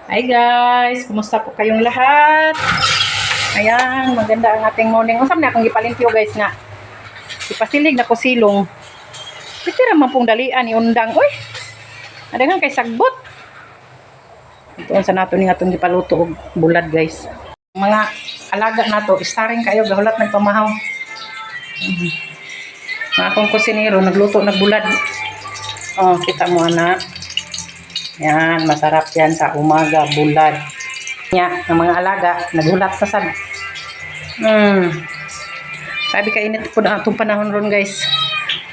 Hi guys, kumusta po kayong lahat? Ayan, maganda ang ating morning. Usap na akong gipalimpyo guys nga. Ipasilig na ko silong. Pwede naman pong dalian ni undang. Uy, adagang kay sagbot. Ito sa nato ni atong gipaluto og bulad guys. Mga alaga nato, staring kayo gahulat nagpamahaw. Mga akong kusinero nagluto nagbulad. Oh, kita mo anak. Yan, masarap yan sa umaga, bulad. Nya, ang mga alaga, naghulat sa sad. Sabi ka init po na itong panahon ron guys.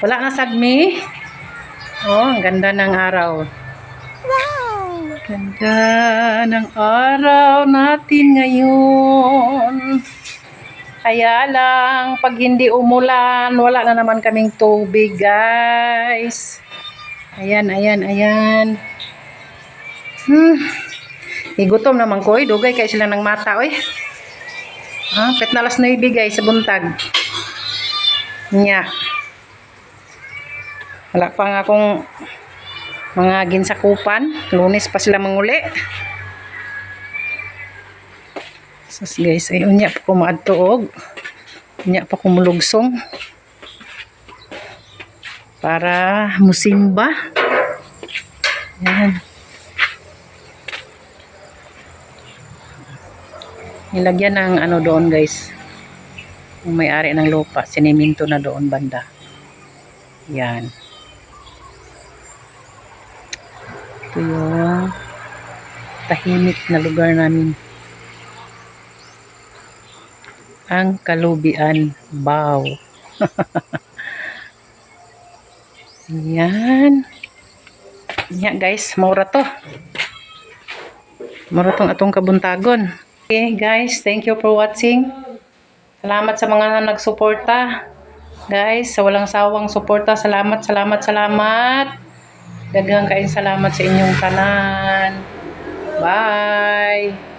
Wala na sadmi. Oh, ang ganda ng araw. Wow! Ganda ng araw natin ngayon. Kaya lang, pag hindi umulan, wala na naman kaming tubig guys. Ayan, ayan, ayan. Igutom naman ko, dugay kay sila ng mata, oy. Pet na alas 9 guys sa buntag. Nya. Wala pa nga akong mga ginsakupan. Lunes pa sila manguli. Sus guys, ay unya pa ko maadtuog. Unya pa ko mulugsong. Para musimba. Yan. Nilagyan ng ano doon guys. Yung may-ari ng lupa, siniminto na doon banda. Yan. Ito yung tahimik na lugar namin. Ang Kalubian, Bao. Yan. Yan guys, mura to. Mura tong atong kabuntagon. Okay guys, thank you for watching. Salamat sa mga nagsuporta. Guys, sa walang sawang suporta, salamat, salamat, salamat. Daghang kaayong salamat sa inyong tanan. Bye!